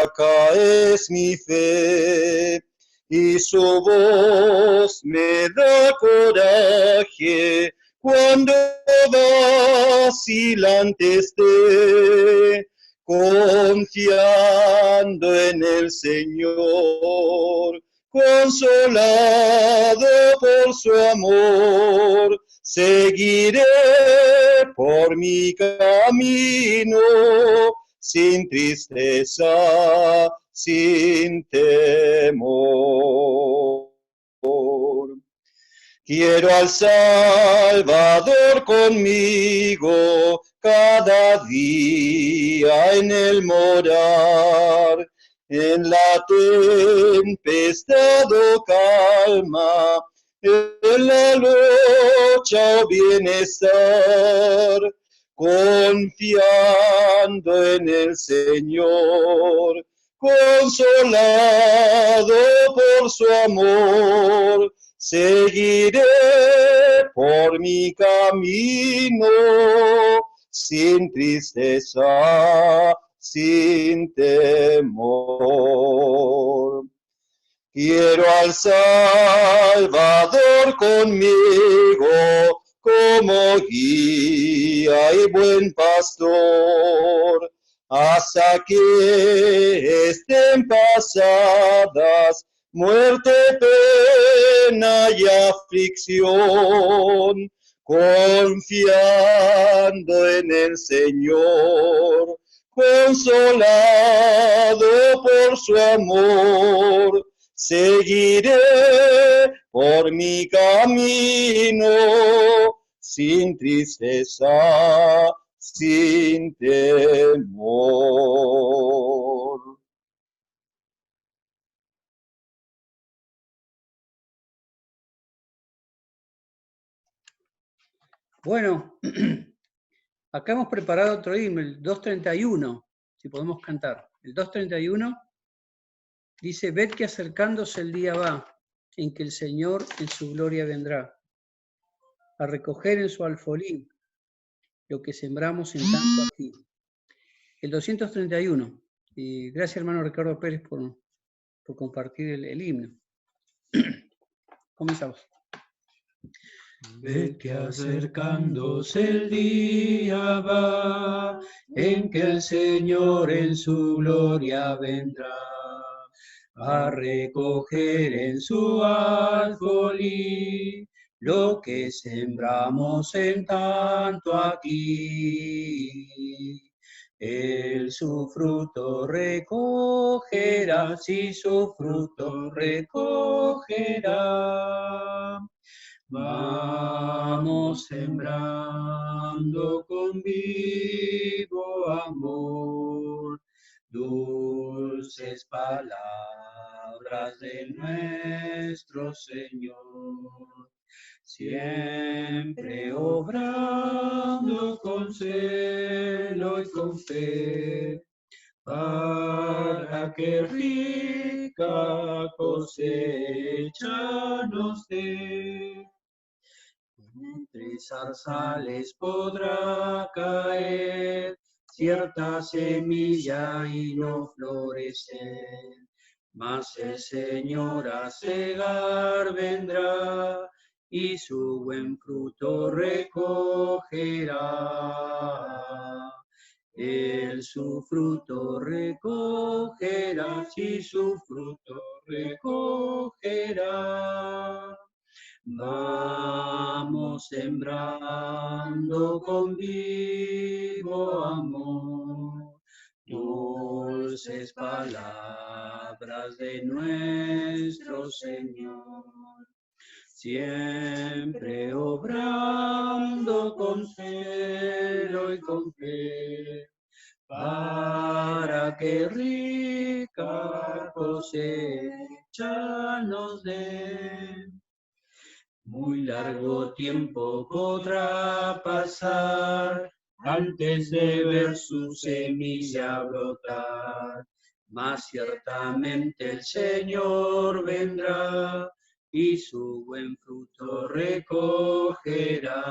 roca es mi fe, y su voz me da coraje cuando vacilante esté, confiando en el Señor, consolado por su amor, seguiré por mi camino, sin tristeza, sin temor. Quiero al Salvador conmigo, cada día en el morar, en la tempestad o calma, en la lucha o bienestar, confiando en el Señor, consolado por su amor, seguiré por mi camino, sin tristeza, sin temor. Quiero al Salvador conmigo, como guía y buen pastor, hasta que estén pasadas muerte, pena y aflicción, confiando en el Señor, consolado por su amor, seguiré por mi camino, sin tristeza, sin temor. Bueno, acá hemos preparado otro himno, el 231, si podemos cantar. El 231 dice: ved que acercándose el día va, en que el Señor en su gloria vendrá, a recoger en su alfolí lo que sembramos en tanto aquí. El 231. Y gracias, hermano Ricardo Pérez, por compartir el himno. Comenzamos. Ved que acercándose el día va, en que el Señor en su gloria vendrá, a recoger en su alfolí lo que sembramos en tanto aquí. Él su fruto recogerá, sí, su fruto recogerá. Vamos sembrando con vivo amor dulces palabras de nuestro Señor, siempre obrando con celo y con fe, para que rica cosecha nos dé. Entre zarzales podrá caer cierta semilla y no florecer, mas el Señor a cegar vendrá y su buen fruto recogerá. Él su fruto recogerá, sí, su fruto recogerá. Vamos sembrando con vivo amor dulces palabras de nuestro Señor, siempre obrando con celo y con fe, para que rica cosecha nos dé. Muy largo tiempo podrá pasar antes de ver su semilla brotar, mas ciertamente el Señor vendrá y su buen fruto recogerá.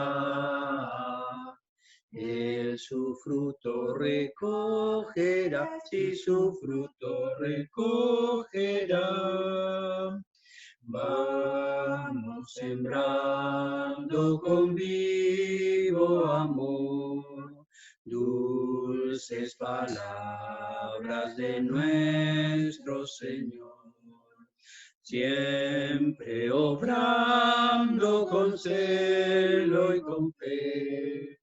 Él su fruto recogerá, sí, su fruto recogerá. Vamos sembrando con vivo amor dulces palabras de nuestro Señor, siempre obrando con celo y con fe,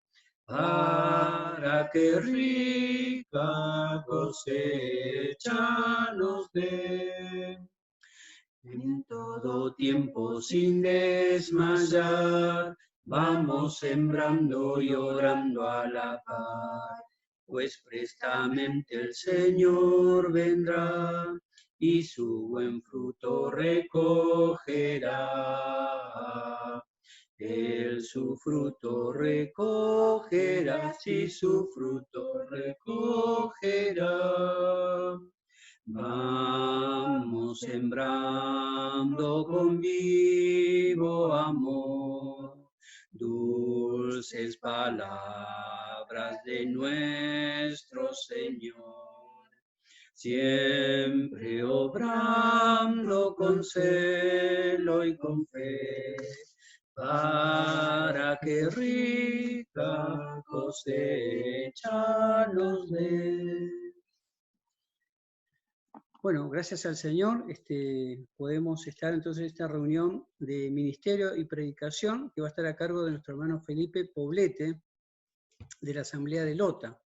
para que rica cosecha nos dé. En todo tiempo sin desmayar, vamos sembrando y orando a la par, pues prestamente el Señor vendrá y su buen fruto recogerá. Él su fruto recogerá, sí, su fruto recogerá. Vamos sembrando con vivo amor dulces palabras de nuestro Señor, siempre obrando con celo y con fe, para que rica cosecha nos dé. Bueno, gracias al Señor podemos estar entonces en esta reunión de ministerio y predicación que va a estar a cargo de nuestro hermano Felipe Poblete de la Asamblea de Lota.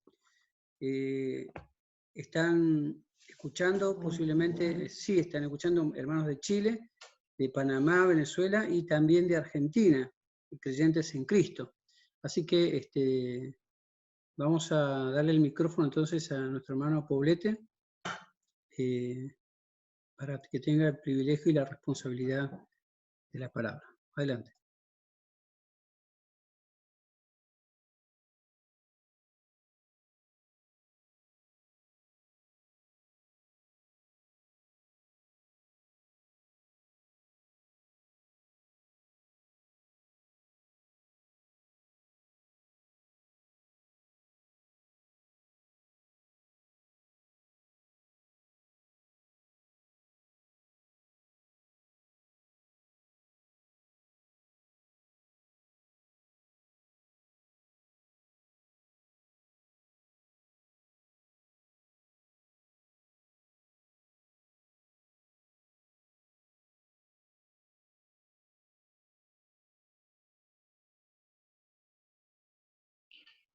Están escuchando posiblemente, sí, están escuchando hermanos de Chile, de Panamá, Venezuela y también de Argentina, creyentes en Cristo. Así que vamos a darle el micrófono entonces a nuestro hermano Poblete, para que tenga el privilegio y la responsabilidad de la palabra. Adelante.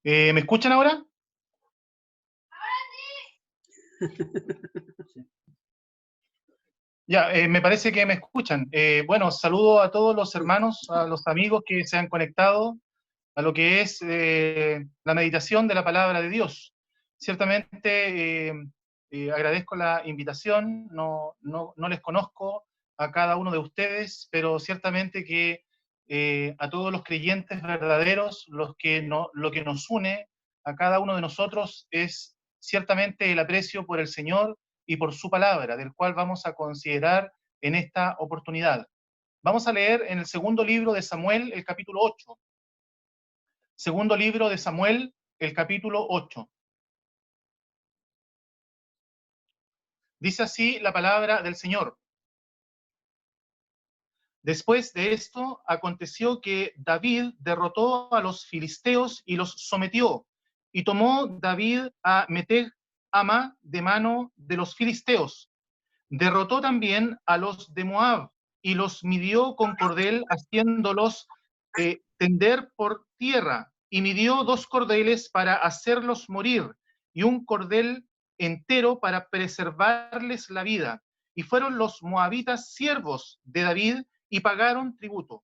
¿Me escuchan ahora? Ya, me parece que me escuchan. Bueno, saludo a todos los hermanos, a los amigos que se han conectado a lo que es la meditación de la palabra de Dios. Ciertamente agradezco la invitación, no les conozco a cada uno de ustedes, pero ciertamente que a todos los creyentes verdaderos, lo que nos une a cada uno de nosotros es ciertamente el aprecio por el Señor y por su palabra, del cual vamos a considerar en esta oportunidad. Vamos a leer en el segundo libro de Samuel, el capítulo 8. Segundo libro de Samuel, el capítulo 8. Dice así la palabra del Señor. Después de esto, aconteció que David derrotó a los filisteos y los sometió, y tomó David a Meteg-Ama de mano de los filisteos. Derrotó también a los de Moab, y los midió con cordel, haciéndolos tender por tierra, y midió 2 cordeles para hacerlos morir, y un cordel entero para preservarles la vida. Y fueron los moabitas siervos de David, y pagaron tributo.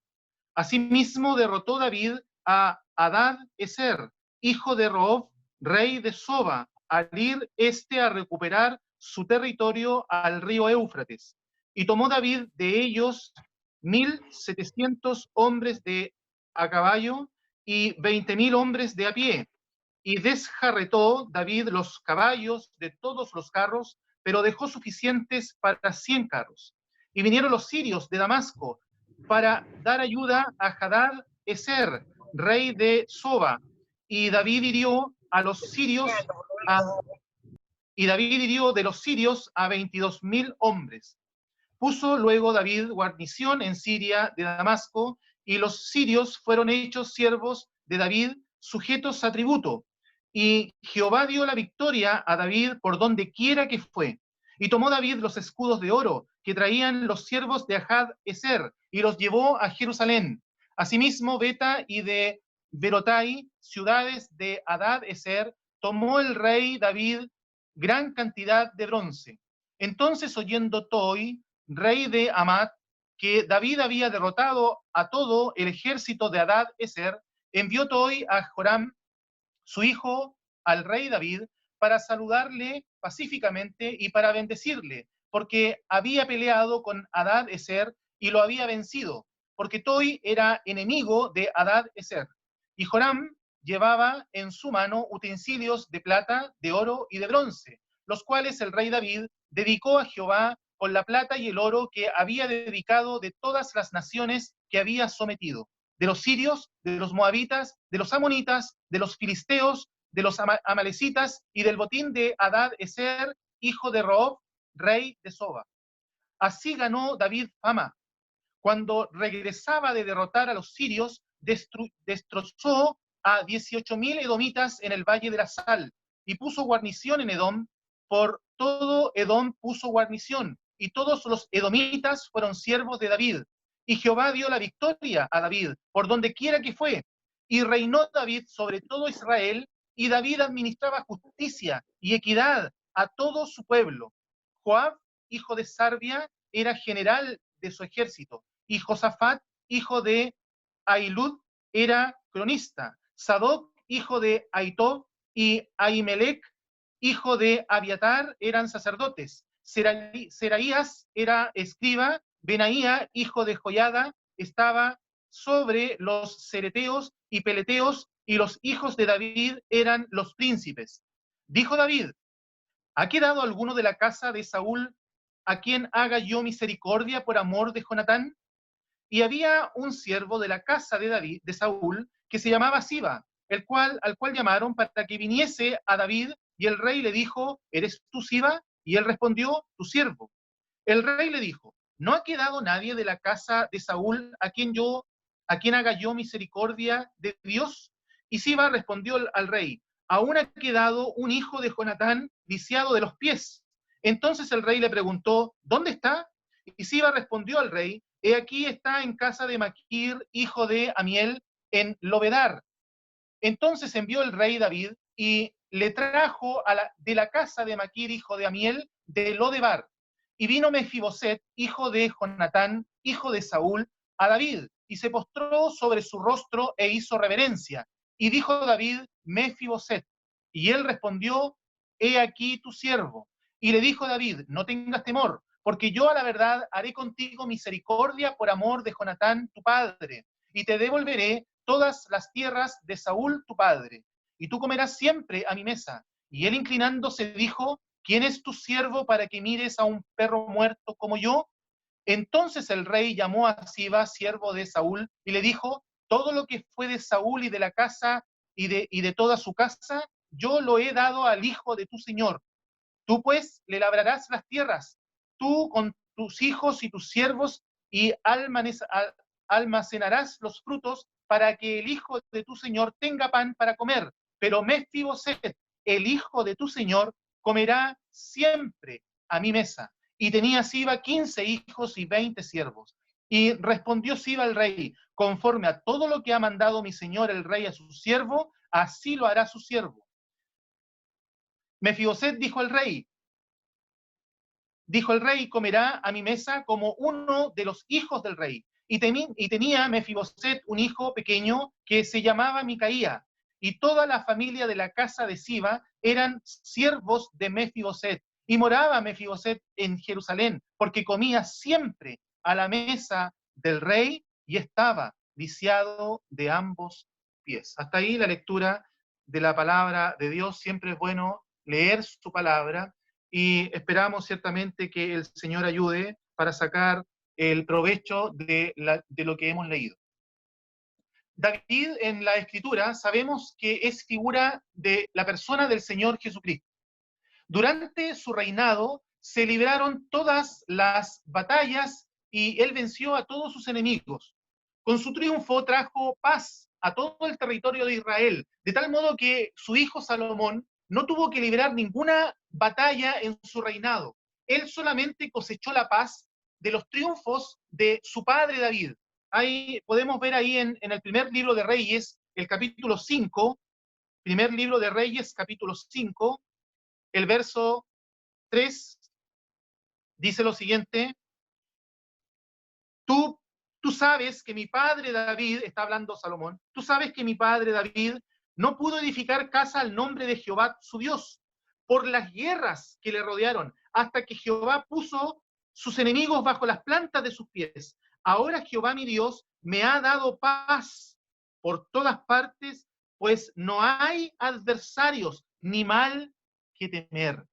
Asimismo derrotó David a Hadad-Ezer, hijo de Roob, rey de Soba, al ir a recuperar su territorio al río Éufrates. Y tomó David de ellos 1,700 hombres a caballo y 20,000 hombres de a pie. Y desjarretó David los caballos de todos los carros, pero dejó suficientes para 100 carros. Y vinieron los sirios de Damasco para dar ayuda a Hadad-Ezer, rey de Soba, y David hirió a los sirios de los sirios a 22.000 hombres. Puso luego David guarnición en Siria de Damasco, y los sirios fueron hechos siervos de David, sujetos a tributo. Y Jehová dio la victoria a David por donde quiera que fue. Y tomó David los escudos de oro que traían los siervos de Hadad-Ezer, y los llevó a Jerusalén. Asimismo, Beta y de Berotai, ciudades de Hadad-Ezer, tomó el rey David gran cantidad de bronce. Entonces, oyendo Toi, rey de Amat, que David había derrotado a todo el ejército de Hadad-Ezer, envió Toi a Joram, su hijo, al rey David, para saludarle pacíficamente y para bendecirle, porque había peleado con Hadad-Ezer y lo había vencido, porque Toi era enemigo de Hadad-Ezer. Y Joram llevaba en su mano utensilios de plata, de oro y de bronce, los cuales el rey David dedicó a Jehová con la plata y el oro que había dedicado de todas las naciones que había sometido, de los sirios, de los moabitas, de los amonitas, de los filisteos, de los amalecitas y del botín de Hadad-Ezer, hijo de Roob, rey de Soba. Así ganó David fama. Cuando regresaba de derrotar a los sirios, destrozó a 18.000 edomitas en el Valle de la Sal, y puso guarnición en Edom. Por todo Edom puso guarnición, y todos los edomitas fueron siervos de David. Y Jehová dio la victoria a David, por donde quiera que fue. Y reinó David sobre todo Israel, y David administraba justicia y equidad a todo su pueblo. Joab, hijo de Sarbia, era general de su ejército, y Josafat, hijo de Ahilud, era cronista. Sadoc, hijo de Aitob, y Ahimelech, hijo de Abiatar, eran sacerdotes. Seraías era escriba. Benaía, hijo de Joiada, estaba sobre los cereteos y peleteos, y los hijos de David eran los príncipes. Dijo David: ¿ha quedado alguno de la casa de Saúl a quien haga yo misericordia por amor de Jonatán? Y había un siervo de la casa de David, de Saúl, que se llamaba Siba, al cual llamaron para que viniese a David, y el rey le dijo: ¿eres tú Siba? Y él respondió: tu siervo. El rey le dijo: ¿no ha quedado nadie de la casa de Saúl a quien haga yo misericordia de Dios? Y Siba respondió al rey: aún ha quedado un hijo de Jonatán, lisiado de los pies. Entonces el rey le preguntó: ¿dónde está? Y Siba respondió al rey: he aquí está en casa de Maquir, hijo de Amiel, en Lobedar. Entonces envió el rey David y le trajo de la casa de Maquir, hijo de Amiel, de Lodebar. Y vino Mefiboset, hijo de Jonatán, hijo de Saúl, a David, y se postró sobre su rostro e hizo reverencia. Y dijo David: Mefiboset. Y él respondió: he aquí tu siervo. Y le dijo David: no tengas temor, porque yo a la verdad haré contigo misericordia por amor de Jonatán tu padre, y te devolveré todas las tierras de Saúl tu padre, y tú comerás siempre a mi mesa. Y él, inclinándose, dijo: ¿quién es tu siervo para que mires a un perro muerto como yo? Entonces el rey llamó a Siba, siervo de Saúl, y le dijo: todo lo que fue de Saúl y de la casa y de toda su casa, yo lo he dado al hijo de tu señor. Tú pues le labrarás las tierras, tú con tus hijos y tus siervos, y almacenarás los frutos para que el hijo de tu señor tenga pan para comer. Pero Mefiboset, el hijo de tu señor, comerá siempre a mi mesa. Y tenía Siba 15 hijos y 20 siervos. Y respondió Siba al rey: conforme a todo lo que ha mandado mi señor el rey a su siervo, así lo hará su siervo. Mefiboset dijo el rey: comerá a mi mesa como uno de los hijos del rey. Y tenía Mefiboset un hijo pequeño que se llamaba Micaía, y toda la familia de la casa de Siba eran siervos de Mefiboset. Y moraba Mefiboset en Jerusalén, porque comía siempre a la mesa del rey y estaba lisiado de ambos pies. Hasta ahí la lectura de la palabra de Dios. Siempre es bueno leer su palabra, y esperamos ciertamente que el Señor ayude para sacar el provecho de lo que hemos leído. David en la Escritura sabemos que es figura de la persona del Señor Jesucristo. Durante su reinado se libraron todas las batallas y él venció a todos sus enemigos. Con su triunfo trajo paz a todo el territorio de Israel, de tal modo que su hijo Salomón no tuvo que librar ninguna batalla en su reinado. Él solamente cosechó la paz de los triunfos de su padre David. Ahí podemos ver ahí en el primer libro de Reyes, el capítulo 5, primer libro de Reyes, capítulo 5, el verso 3, dice lo siguiente: Tú sabes que mi padre David, está hablando Salomón, tú sabes que mi padre David no pudo edificar casa al nombre de Jehová su Dios, por las guerras que le rodearon, hasta que Jehová puso sus enemigos bajo las plantas de sus pies. Ahora Jehová mi Dios me ha dado paz por todas partes, pues no hay adversarios ni mal que temer.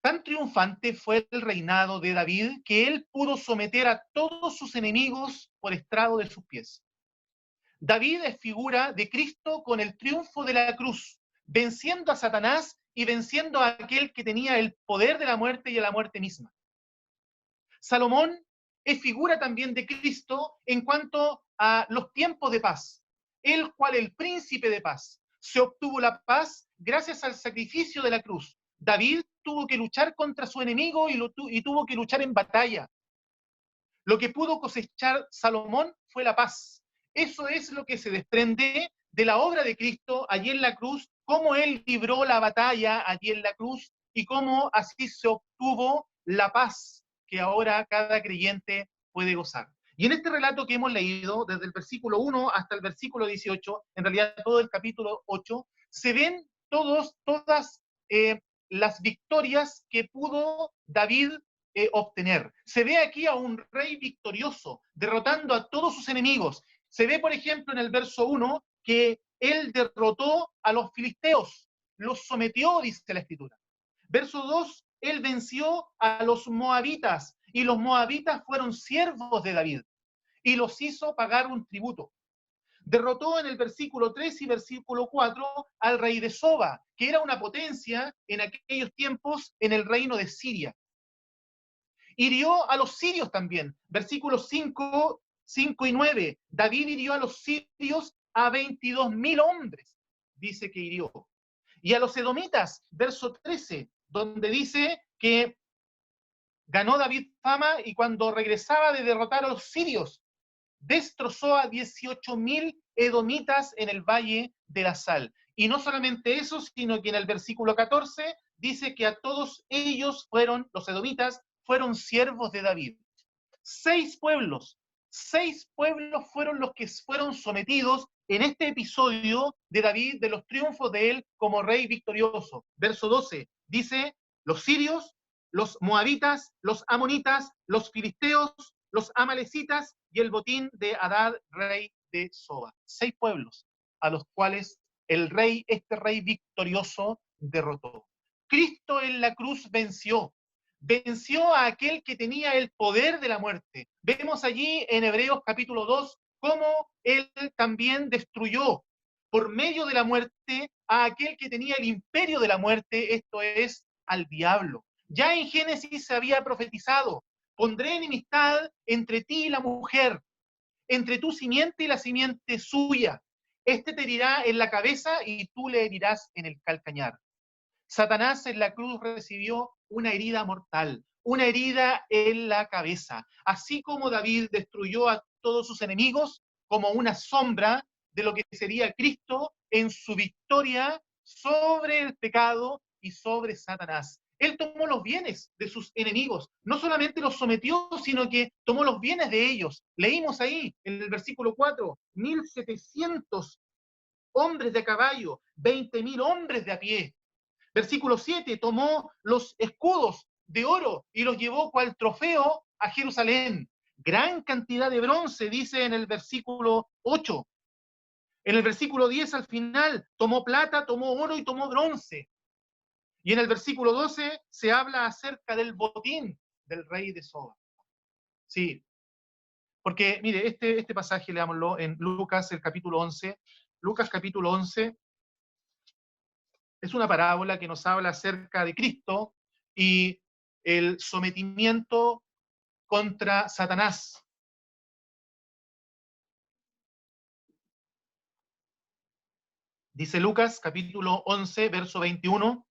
Tan triunfante fue el reinado de David que él pudo someter a todos sus enemigos por estrado de sus pies. David es figura de Cristo con el triunfo de la cruz, venciendo a Satanás y venciendo a aquel que tenía el poder de la muerte y de la muerte misma. Salomón es figura también de Cristo en cuanto a los tiempos de paz, el cual el príncipe de paz. Se obtuvo la paz gracias al sacrificio de la cruz. David tuvo que luchar contra su enemigo y tuvo que luchar en batalla. Lo que pudo cosechar Salomón fue la paz. Eso es lo que se desprende de la obra de Cristo allí en la cruz, cómo él libró la batalla allí en la cruz y cómo así se obtuvo la paz que ahora cada creyente puede gozar. Y en este relato que hemos leído, desde el versículo 1 hasta el versículo 18, en realidad todo el capítulo 8, se ven todas las victorias que pudo David obtener. Se ve aquí a un rey victorioso, derrotando a todos sus enemigos. Se ve, por ejemplo, en el verso 1, que él derrotó a los filisteos, los sometió, dice la Escritura. Verso 2, él venció a los moabitas, y los moabitas fueron siervos de David, y los hizo pagar un tributo. Derrotó en el versículo 3 y versículo 4 al rey de Soba, que era una potencia en aquellos tiempos en el reino de Siria. Hirió a los sirios también, versículos 5 y 9. David hirió a los sirios a 22.000 hombres, dice que hirió. Y a los edomitas, verso 13, donde dice que ganó David fama y cuando regresaba de derrotar a los sirios, destrozó a 18.000 edomitas en el Valle de la Sal. Y no solamente eso, sino que en el versículo 14 dice que a todos ellos los edomitas, fueron siervos de David. 6 pueblos fueron los que fueron sometidos en este episodio de David, de los triunfos de él como rey victorioso. Verso 12 dice: los sirios, los moabitas, los amonitas, los filisteos, los amalecitas y el botín de Hadad, rey de Soba. 6 pueblos a los cuales este rey victorioso derrotó. Cristo en la cruz venció a aquel que tenía el poder de la muerte. Vemos allí en Hebreos capítulo 2 cómo él también destruyó por medio de la muerte a aquel que tenía el imperio de la muerte, esto es, al diablo. Ya en Génesis se había profetizado: pondré enemistad entre ti y la mujer, entre tu simiente y la simiente suya. Este te herirá en la cabeza y tú le herirás en el calcañar. Satanás en la cruz recibió una herida mortal, una herida en la cabeza. Así como David destruyó a todos sus enemigos como una sombra de lo que sería Cristo en su victoria sobre el pecado y sobre Satanás. Él tomó los bienes de sus enemigos, no solamente los sometió, sino que tomó los bienes de ellos. Leímos ahí en el versículo 4, 1.700 hombres de caballo, 20.000 hombres de a pie. Versículo 7, tomó los escudos de oro y los llevó cual trofeo a Jerusalén. Gran cantidad de bronce, dice en el versículo 8. En el versículo 10 al final, tomó plata, tomó oro y tomó bronce. Y en el versículo 12 se habla acerca del botín del rey de Soba. Sí, Porque, mire, este pasaje, leámoslo en Lucas, el capítulo 11. Lucas capítulo 11 es una parábola que nos habla acerca de Cristo y el sometimiento contra Satanás. Dice Lucas capítulo 11, verso 21.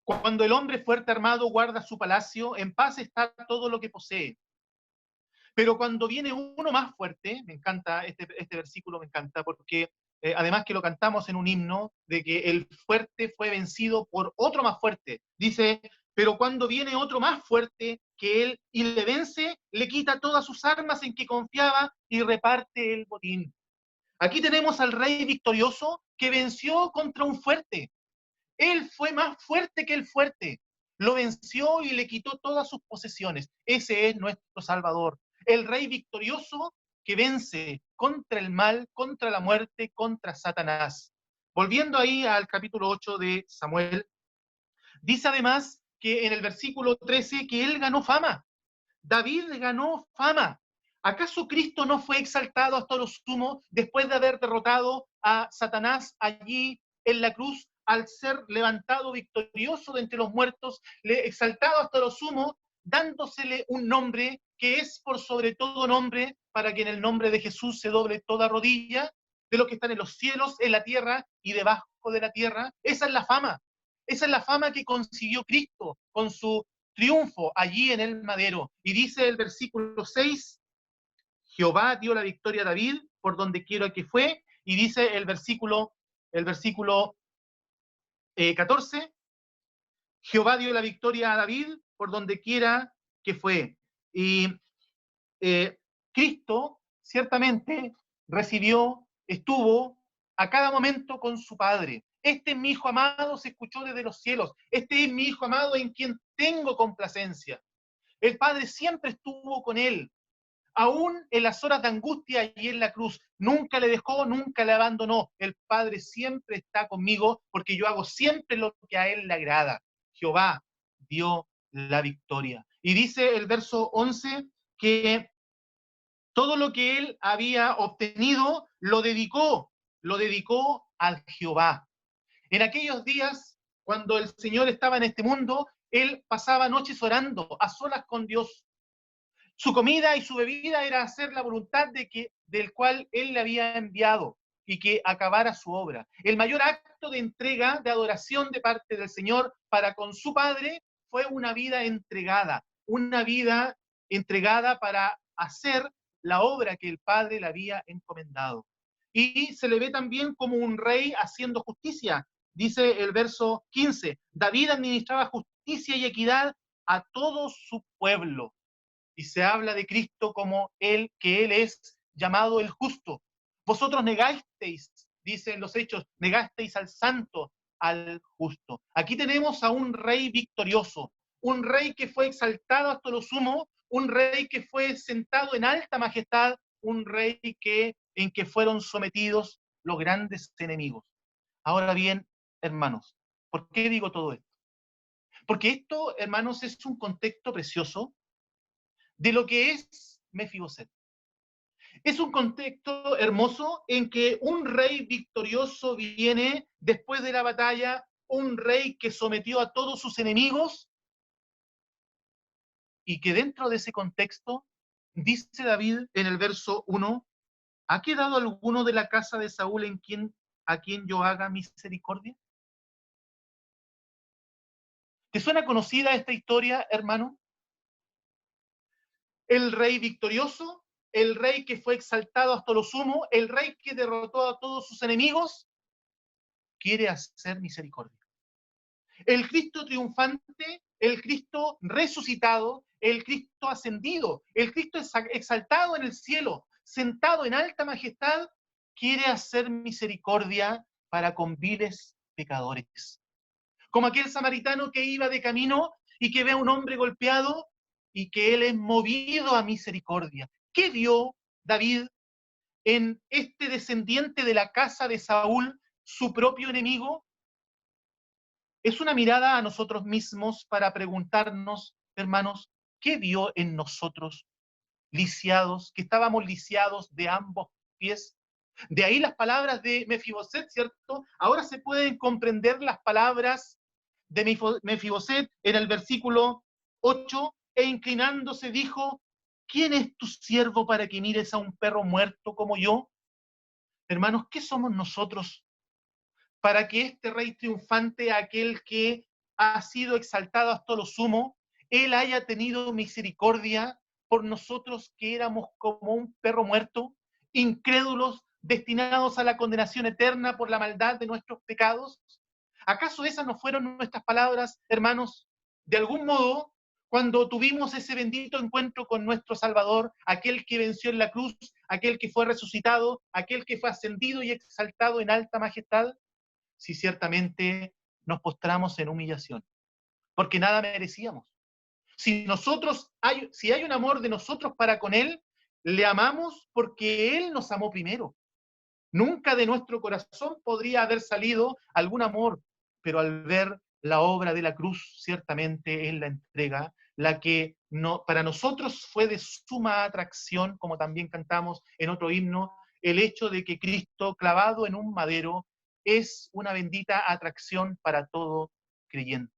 Cuando el hombre fuerte armado guarda su palacio, en paz está todo lo que posee. Pero cuando viene uno más fuerte, me encanta, este versículo me encanta, porque además que lo cantamos en un himno, de que el fuerte fue vencido por otro más fuerte. Dice, pero cuando viene otro más fuerte que él y le vence, le quita todas sus armas en que confiaba y reparte el botín. Aquí tenemos al rey victorioso que venció contra un fuerte. Él fue más fuerte que el fuerte. Lo venció y le quitó todas sus posesiones. Ese es nuestro Salvador. El rey victorioso que vence contra el mal, contra la muerte, contra Satanás. Volviendo ahí al capítulo 8 de Samuel, dice además que en el versículo 13 que él ganó fama. David ganó fama. ¿Acaso Cristo no fue exaltado hasta lo sumo después de haber derrotado a Satanás allí en la cruz, al ser levantado victorioso de entre los muertos, exaltado hasta lo sumo, dándosele un nombre que es por sobre todo nombre, para que en el nombre de Jesús se doble toda rodilla de los que están en los cielos, en la tierra y debajo de la tierra? Esa es la fama. Esa es la fama que consiguió Cristo con su triunfo allí en el madero. Y dice el versículo 6, Jehová dio la victoria a David por donde quiera que fue. Y dice el versículo 14, Jehová dio la victoria a David por donde quiera que fue. Y Cristo ciertamente estuvo a cada momento con su Padre. Este es mi Hijo amado, se escuchó desde los cielos. Este es mi Hijo amado en quien tengo complacencia. El Padre siempre estuvo con él, aún en las horas de angustia y en la cruz. Nunca le dejó, nunca le abandonó. El Padre siempre está conmigo porque yo hago siempre lo que a él le agrada. Jehová dio la victoria. Y dice el verso 11 que todo lo que él había obtenido lo dedicó al Jehová. En aquellos días, cuando el Señor estaba en este mundo, él pasaba noches orando a solas con Dios. Su comida y su bebida era hacer la voluntad del cual él le había enviado y que acabara su obra. El mayor acto de entrega, de adoración de parte del Señor para con su Padre fue una vida entregada para hacer la obra que el Padre le había encomendado. Y se le ve también como un rey haciendo justicia. Dice el verso 15, David administraba justicia y equidad a todo su pueblo. Y se habla de Cristo como que Él es llamado el justo. Vosotros negasteis, dicen los Hechos, negasteis al santo, al justo. Aquí tenemos a un rey victorioso, un rey que fue exaltado hasta lo sumo, un rey que fue sentado en alta majestad, un rey en que fueron sometidos los grandes enemigos. Ahora bien, hermanos, ¿por qué digo todo esto? Porque esto, hermanos, es un contexto precioso de lo que es Mefiboset. Es un contexto hermoso en que un rey victorioso viene después de la batalla, un rey que sometió a todos sus enemigos, y que dentro de ese contexto, dice David en el verso 1, ¿ha quedado alguno de la casa de Saúl a quien yo haga misericordia? ¿Te suena conocida esta historia, hermano? El rey victorioso, el rey que fue exaltado hasta lo sumo, el rey que derrotó a todos sus enemigos, quiere hacer misericordia. El Cristo triunfante, el Cristo resucitado, el Cristo ascendido, el Cristo exaltado en el cielo, sentado en alta majestad, quiere hacer misericordia para con viles pecadores. Como aquel samaritano que iba de camino y que ve a un hombre golpeado y que él es movido a misericordia. ¿Qué vio David en este descendiente de la casa de Saúl, su propio enemigo? Es una mirada a nosotros mismos para preguntarnos, hermanos, ¿qué vio en nosotros lisiados, que estábamos lisiados de ambos pies. De ahí las palabras de Mefiboset, ¿cierto? Ahora se pueden comprender las palabras de Mefiboset en el versículo 8, e inclinándose dijo, ¿quién es tu siervo para que mires a un perro muerto como yo? Hermanos, ¿qué somos nosotros para que este rey triunfante, aquel que ha sido exaltado hasta lo sumo, él haya tenido misericordia por nosotros que éramos como un perro muerto, incrédulos, destinados a la condenación eterna por la maldad de nuestros pecados? ¿Acaso esas no fueron nuestras palabras, hermanos? De algún modo, cuando tuvimos ese bendito encuentro con nuestro Salvador, aquel que venció en la cruz, aquel que fue resucitado, aquel que fue ascendido y exaltado en alta majestad, si ciertamente nos postramos en humillación, porque nada merecíamos. Si hay un amor de nosotros para con Él, le amamos porque Él nos amó primero. Nunca de nuestro corazón podría haber salido algún amor, pero al ver la obra de la cruz, ciertamente es la entrega, la que no, para nosotros fue de suma atracción, como también cantamos en otro himno, el hecho de que Cristo clavado en un madero es una bendita atracción para todo creyente.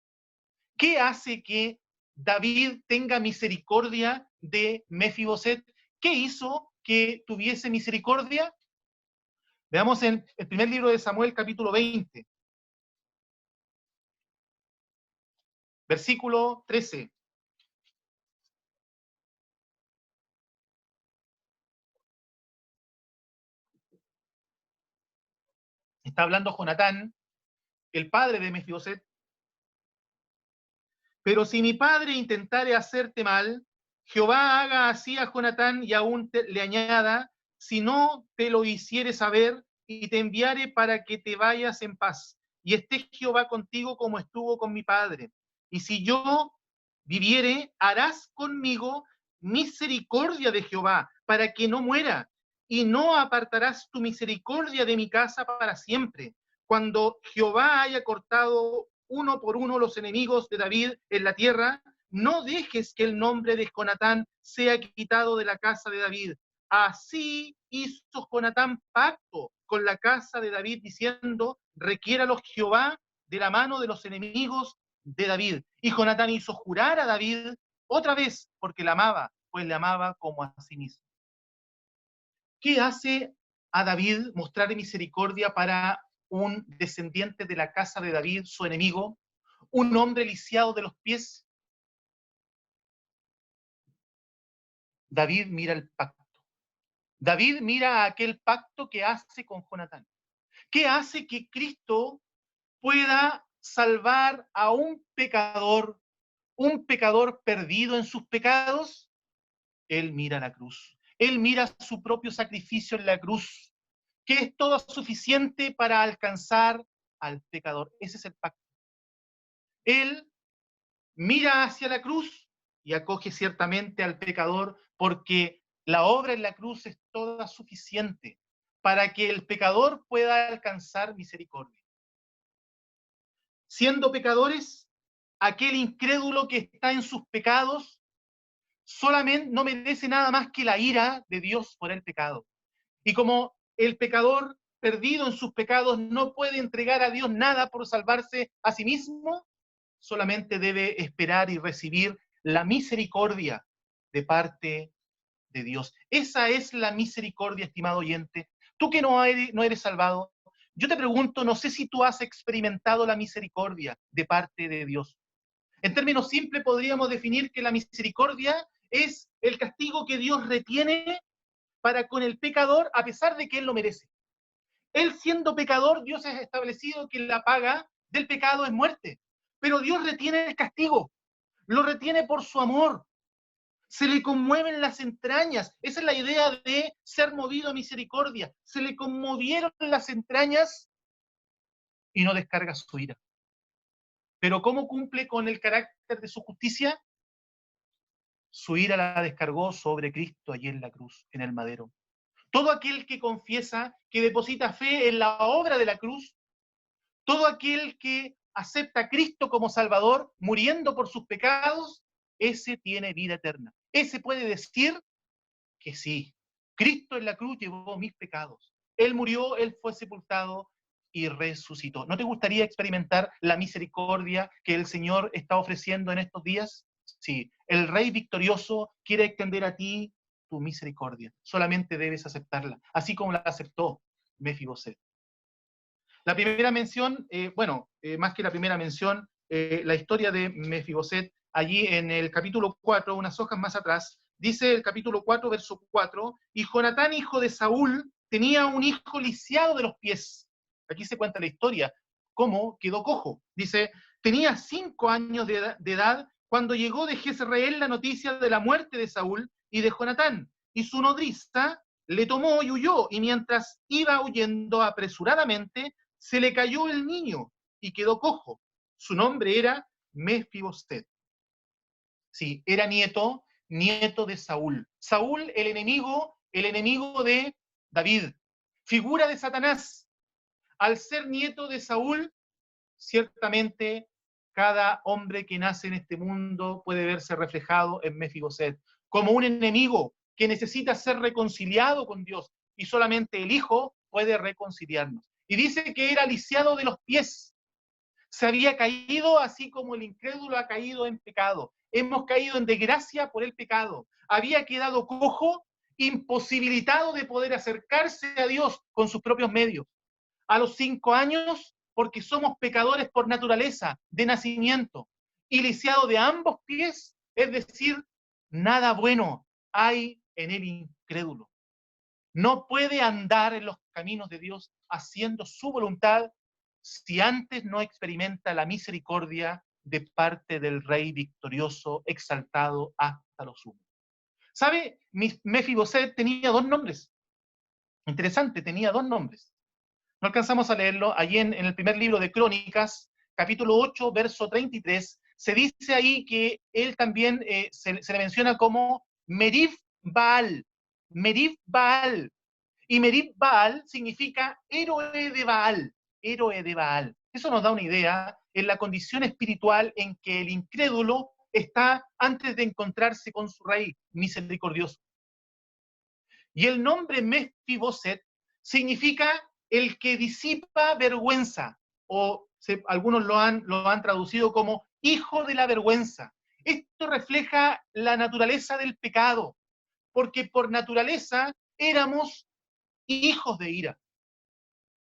¿Qué hace que David tenga misericordia de Mefiboset? ¿Qué hizo que tuviese misericordia? Veamos en el primer libro de Samuel, capítulo 20, versículo 13. Está hablando Jonatán, el padre de Mefiboset. Pero si mi padre intentare hacerte mal, Jehová haga así a Jonatán y aún le añada, si no te lo hiciere saber y te enviare para que te vayas en paz. Y esté Jehová contigo como estuvo con mi padre. Y si yo viviere, harás conmigo misericordia de Jehová, para que no muera, y no apartarás tu misericordia de mi casa para siempre. Cuando Jehová haya cortado uno por uno los enemigos de David en la tierra, no dejes que el nombre de Jonatán sea quitado de la casa de David. Así hizo Jonatán pacto con la casa de David, diciendo, requiéralo Jehová de la mano de los enemigos de David. Y Jonatán hizo jurar a David otra vez, porque le amaba, pues le amaba como a sí mismo. ¿Qué hace a David mostrar misericordia para un descendiente de la casa de David, su enemigo, un hombre lisiado de los pies? David mira el pacto. David mira aquel pacto que hace con Jonatán. ¿Qué hace que Cristo pueda salvar a un pecador perdido en sus pecados? Él mira la cruz. Él mira su propio sacrificio en la cruz, que es todo suficiente para alcanzar al pecador. Ese es el pacto. Él mira hacia la cruz y acoge ciertamente al pecador, porque la obra en la cruz es toda suficiente para que el pecador pueda alcanzar misericordia. Siendo pecadores, aquel incrédulo que está en sus pecados solamente no merece nada más que la ira de Dios por el pecado. Y como el pecador perdido en sus pecados no puede entregar a Dios nada por salvarse a sí mismo, solamente debe esperar y recibir la misericordia de parte de Dios. Esa es la misericordia, estimado oyente. Tú que no eres salvado, yo te pregunto, no sé si tú has experimentado la misericordia de parte de Dios. En términos simples podríamos definir que la misericordia es el castigo que Dios retiene para con el pecador a pesar de que él lo merece. Él siendo pecador, Dios ha establecido que la paga del pecado es muerte. Pero Dios retiene el castigo, lo retiene por su amor. Se le conmueven las entrañas. Esa es la idea de ser movido a misericordia. Se le conmovieron las entrañas y no descarga su ira. Pero ¿cómo cumple con el carácter de su justicia? Su ira la descargó sobre Cristo allí en la cruz, en el madero. Todo aquel que confiesa, que deposita fe en la obra de la cruz, todo aquel que acepta a Cristo como Salvador, muriendo por sus pecados, ese tiene vida eterna. Ese puede decir, que sí, Cristo en la cruz llevó mis pecados. Él murió, Él fue sepultado y resucitó. ¿No te gustaría experimentar la misericordia que el Señor está ofreciendo en estos días? Sí, el Rey victorioso quiere extender a ti tu misericordia. Solamente debes aceptarla, así como la aceptó Mefiboset. La primera mención, más que la primera mención, la historia de Mefiboset, allí en el capítulo 4, unas hojas más atrás, dice el capítulo 4, verso 4, y Jonatán, hijo de Saúl, tenía un hijo lisiado de los pies. Aquí se cuenta la historia, cómo quedó cojo. Dice, tenía 5 años de edad cuando llegó de Jezreel la noticia de la muerte de Saúl y de Jonatán, y su nodriza le tomó y huyó, y mientras iba huyendo apresuradamente, se le cayó el niño y quedó cojo. Su nombre era Mefiboset. Sí, era nieto de Saúl. Saúl, el enemigo de David, figura de Satanás. Al ser nieto de Saúl, ciertamente cada hombre que nace en este mundo puede verse reflejado en Mefiboset, como un enemigo que necesita ser reconciliado con Dios, y solamente el Hijo puede reconciliarnos. Y dice que era lisiado de los pies. Se había caído así como el incrédulo ha caído en pecado. Hemos caído en desgracia por el pecado. Había quedado cojo, imposibilitado de poder acercarse a Dios con sus propios medios. A los 5 años, porque somos pecadores por naturaleza, de nacimiento, y lisiado de ambos pies, es decir, nada bueno hay en el incrédulo. No puede andar en los caminos de Dios haciendo su voluntad si antes no experimenta la misericordia de parte del Rey victorioso, exaltado hasta lo sumo. ¿Sabe? Mefiboset tenía 2 nombres. Interesante, tenía 2 nombres. No alcanzamos a leerlo. Allí en el primer libro de Crónicas, capítulo 8, verso 33, se dice ahí que él también se le menciona como Merib Baal. Merib Baal. Y Merib Baal significa héroe de Baal. Héroe de Baal. Eso nos da una idea en la condición espiritual en que el incrédulo está antes de encontrarse con su rey misericordioso. Y el nombre Mefiboset significa el que disipa vergüenza, o algunos lo han traducido como hijo de la vergüenza. Esto refleja la naturaleza del pecado, porque por naturaleza éramos hijos de ira.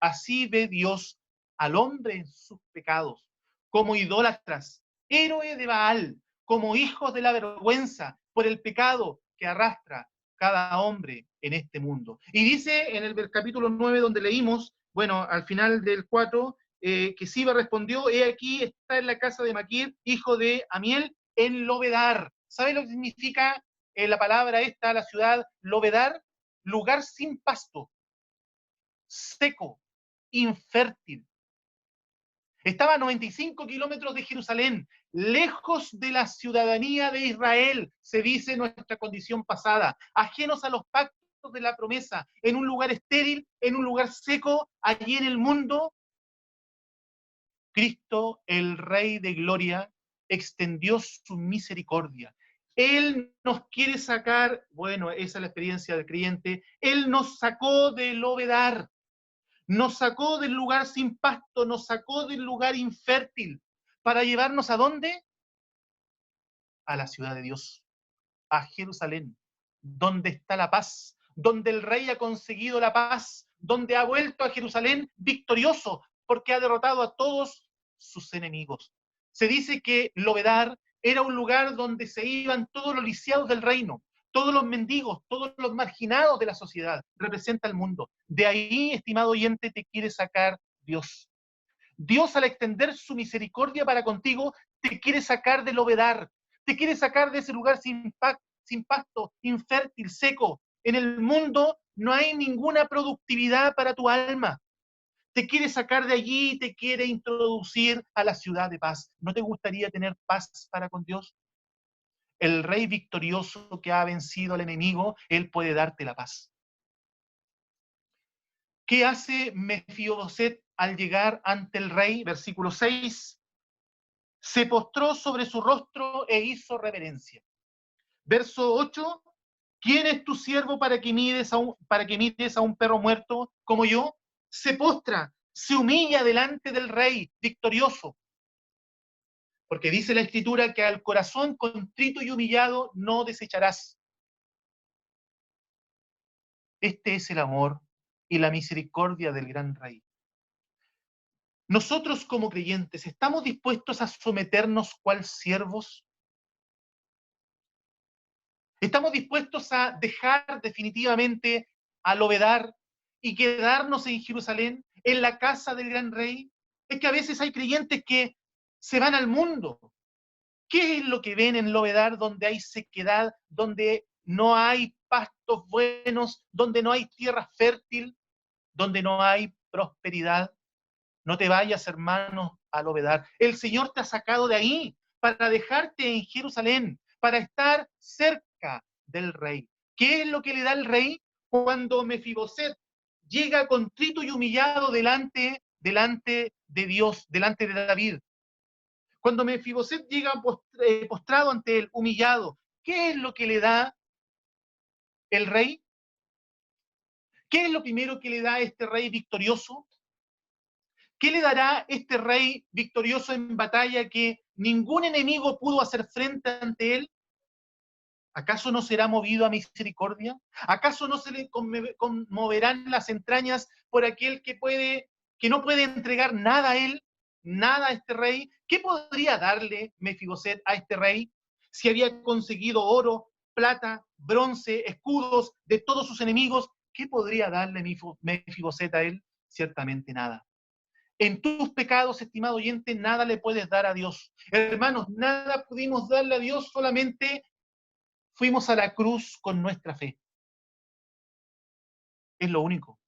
Así ve Dios al hombre en sus pecados, como idólatras, héroe de Baal, como hijos de la vergüenza por el pecado que arrastra cada hombre en este mundo. Y dice en el capítulo 9 donde leímos, bueno, al final del 4, que Siba respondió, he aquí está en la casa de Maquir, hijo de Amiel, en Lobedar. ¿Sabe lo que significa la palabra esta, la ciudad Lobedar? Lugar sin pasto, seco, infértil. Estaba a 95 kilómetros de Jerusalén, lejos de la ciudadanía de Israel, se dice nuestra condición pasada, ajenos a los pactos de la promesa, en un lugar estéril, en un lugar seco, allí en el mundo. Cristo, el Rey de Gloria, extendió su misericordia. Él nos quiere sacar, bueno, esa es la experiencia del creyente, Él nos sacó del Lobedar, nos sacó del lugar sin pasto, nos sacó del lugar infértil, para llevarnos ¿a dónde? A la ciudad de Dios, a Jerusalén, donde está la paz, donde el rey ha conseguido la paz, donde ha vuelto a Jerusalén victorioso, porque ha derrotado a todos sus enemigos. Se dice que Lobedar era un lugar donde se iban todos los lisiados del reino, todos los mendigos, todos los marginados de la sociedad, representa el mundo. De ahí, estimado oyente, te quiere sacar Dios. Dios, al extender su misericordia para contigo, te quiere sacar del Lobedar, te quiere sacar de ese lugar sin pasto, infértil, seco. En el mundo no hay ninguna productividad para tu alma. Te quiere sacar de allí y te quiere introducir a la ciudad de paz. ¿No te gustaría tener paz para con Dios? El rey victorioso que ha vencido al enemigo, él puede darte la paz. ¿Qué hace Mefiboset al llegar ante el rey? Versículo 6. Se postró sobre su rostro e hizo reverencia. Verso 8. ¿Quién es tu siervo para que mires a un perro muerto como yo? Se postra, se humilla delante del rey victorioso. Porque dice la Escritura que al corazón contrito y humillado no desecharás. Este es el amor y la misericordia del gran rey. Nosotros como creyentes, ¿estamos dispuestos a someternos cual siervos? ¿Estamos dispuestos a dejar definitivamente a Lovedar y quedarnos en Jerusalén, en la casa del gran rey? Es que a veces hay creyentes que se van al mundo. ¿Qué es lo que ven en Lovedar, donde hay sequedad, donde no hay pastos buenos, donde no hay tierra fértil, donde no hay prosperidad? No te vayas, hermano, a Lovedar. El Señor te ha sacado de ahí para dejarte en Jerusalén, para estar cerca del rey. ¿Qué es lo que le da el rey cuando Mefiboset llega contrito y humillado delante de Dios, delante de David? Cuando Mefiboset llega postrado ante él, humillado, ¿qué es lo que le da el rey? ¿Qué es lo primero que le da a este rey victorioso? ¿Qué le dará este rey victorioso en batalla que ningún enemigo pudo hacer frente ante él? ¿Acaso no será movido a misericordia? ¿Acaso no se le conmoverán las entrañas por aquel que no puede entregar nada a él, nada a este rey? ¿Qué podría darle Mefiboset a este rey si había conseguido oro, plata, bronce, escudos de todos sus enemigos? ¿Qué podría darle Mefiboset a él? Ciertamente nada. En tus pecados, estimado oyente, nada le puedes dar a Dios. Hermanos, nada pudimos darle a Dios, solamente fuimos a la cruz con nuestra fe. Es lo único.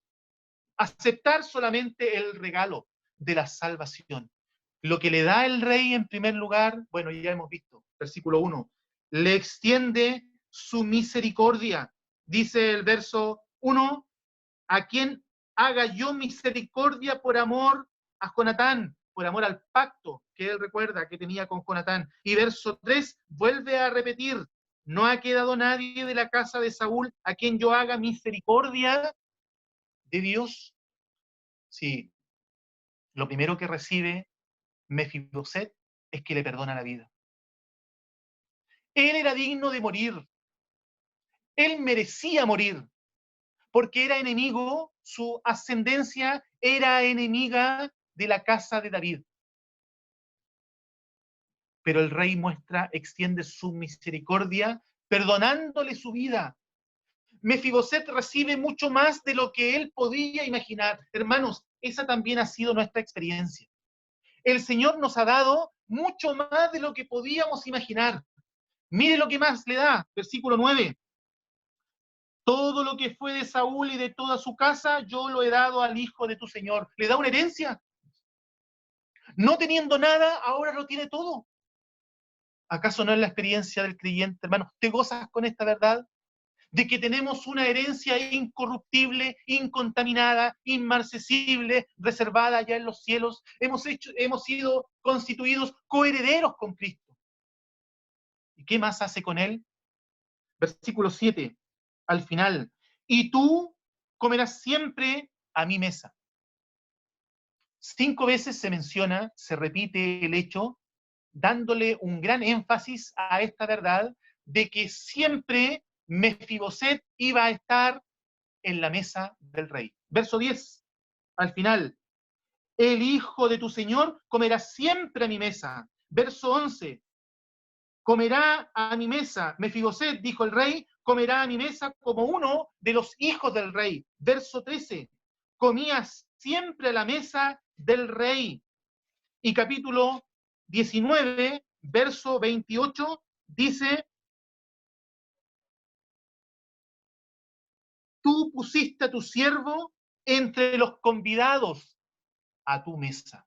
Aceptar solamente el regalo de la salvación. Lo que le da el rey en primer lugar, bueno, ya hemos visto, versículo 1, le extiende su misericordia. Dice el verso 1, a quien haga yo misericordia por amor a Jonatán, por amor al pacto que él recuerda que tenía con Jonatán. Y verso 3 vuelve a repetir, no ha quedado nadie de la casa de Saúl a quien yo haga misericordia de Dios. Sí, lo primero que recibe Mefiboset es que le perdona la vida. Él era digno de morir. Él merecía morir, porque era enemigo, su ascendencia era enemiga de la casa de David. Pero el rey extiende su misericordia, perdonándole su vida. Mefiboset recibe mucho más de lo que él podía imaginar. Hermanos, esa también ha sido nuestra experiencia. El Señor nos ha dado mucho más de lo que podíamos imaginar. Mire lo que más le da, versículo 9. Todo lo que fue de Saúl y de toda su casa, yo lo he dado al hijo de tu Señor. Le da una herencia. No teniendo nada, ahora lo tiene todo. ¿Acaso no es la experiencia del creyente, hermanos? ¿Te gozas con esta verdad? De que tenemos una herencia incorruptible, incontaminada, inmarcesible, reservada allá en los cielos. Hemos sido constituidos coherederos con Cristo. ¿Y qué más hace con él? Versículo 7, al final. Y tú comerás siempre a mi mesa. 5 veces se menciona, se repite el hecho, dándole un gran énfasis a esta verdad de que siempre Mefiboset iba a estar en la mesa del rey. Verso 10, al final. El hijo de tu señor comerá siempre a mi mesa. Verso 11. Comerá a mi mesa. Mefiboset, dijo el rey, comerá a mi mesa como uno de los hijos del rey. Verso 13. Comías siempre a la mesa del rey. Y capítulo 19, verso 28, dice, tú pusiste a tu siervo entre los convidados a tu mesa.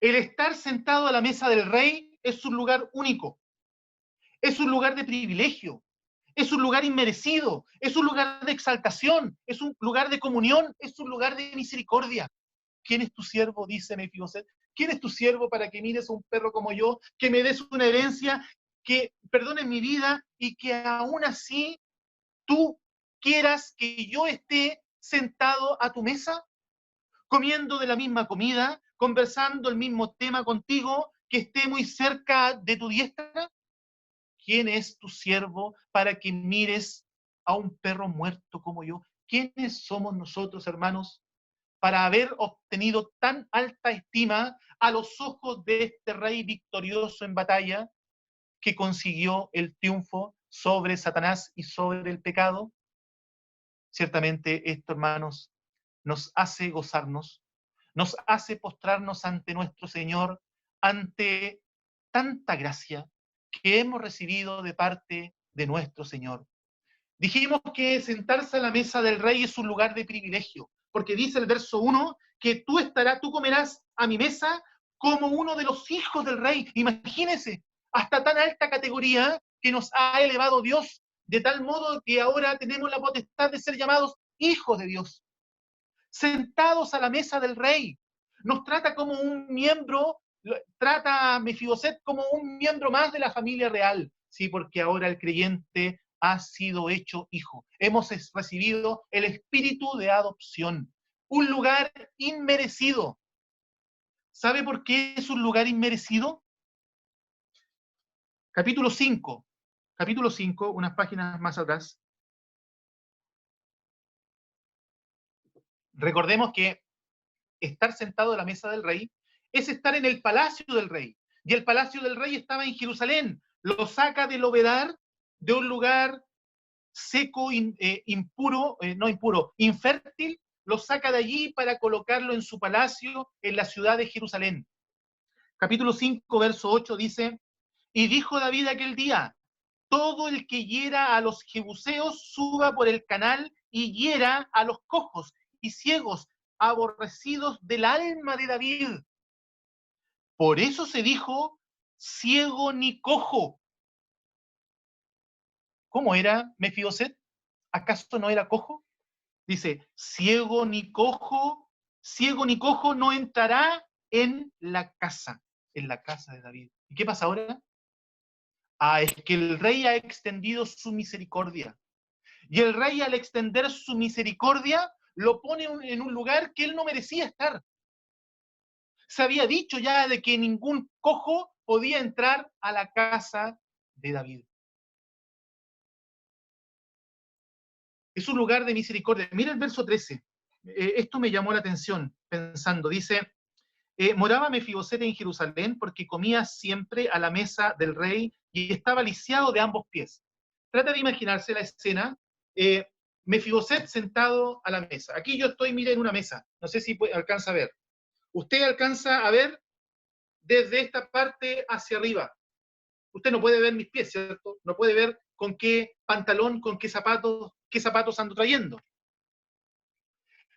El estar sentado a la mesa del rey es un lugar único, es un lugar de privilegio, es un lugar inmerecido, es un lugar de exaltación, es un lugar de comunión, es un lugar de misericordia. ¿Quién es tu siervo? Dice Mefiboset. ¿Quién es tu siervo para que mires a un perro como yo, que me des una herencia, que perdones mi vida y que aún así tú quieras que yo esté sentado a tu mesa, comiendo de la misma comida, conversando el mismo tema contigo, que esté muy cerca de tu diestra? ¿Quién es tu siervo para que mires a un perro muerto como yo? ¿Quiénes somos nosotros, hermanos, para haber obtenido tan alta estima a los ojos de este rey victorioso en batalla que consiguió el triunfo sobre Satanás y sobre el pecado? Ciertamente esto, hermanos, nos hace gozarnos, nos hace postrarnos ante nuestro Señor, ante tanta gracia que hemos recibido de parte de nuestro Señor. Dijimos que sentarse a la mesa del rey es un lugar de privilegio, porque dice el verso 1 que tú comerás a mi mesa como uno de los hijos del rey. Imagínense, hasta tan alta categoría que nos ha elevado Dios, de tal modo que ahora tenemos la potestad de ser llamados hijos de Dios. Sentados a la mesa del rey, nos trata como un miembro, trata a Mefiboset como un miembro más de la familia real, sí, porque ahora el creyente ha sido hecho hijo. Hemos recibido el espíritu de adopción, un lugar inmerecido. ¿Sabe por qué es un lugar inmerecido? Capítulo 5, unas páginas más atrás. Recordemos que estar sentado a la mesa del rey es estar en el palacio del rey. Y el palacio del rey estaba en Jerusalén. Lo saca del Obedar, de un lugar seco, infértil, lo saca de allí para colocarlo en su palacio en la ciudad de Jerusalén. Capítulo 5, verso 8 dice, y dijo David aquel día, todo el que hiera a los jebuseos suba por el canal y hiera a los cojos y ciegos, aborrecidos del alma de David. Por eso se dijo, ciego ni cojo. ¿Cómo era Mefiboset? ¿Acaso no era cojo? Dice, ciego ni cojo no entrará en la casa de David. ¿Y qué pasa ahora? Es que el rey ha extendido su misericordia. Y el rey, al extender su misericordia, lo pone en un lugar que él no merecía estar. Se había dicho ya de que ningún cojo podía entrar a la casa de David. Es un lugar de misericordia. Mira el verso 13. Esto me llamó la atención, pensando. Dice, moraba Mefiboset en Jerusalén porque comía siempre a la mesa del rey y estaba lisiado de ambos pies. Trata de imaginarse la escena. Mefiboset sentado a la mesa. Aquí yo estoy, mira, en una mesa. No sé si alcanza a ver. Usted alcanza a ver desde esta parte hacia arriba. Usted no puede ver mis pies, ¿cierto? No puede ver con qué pantalón, con qué zapatos ando trayendo.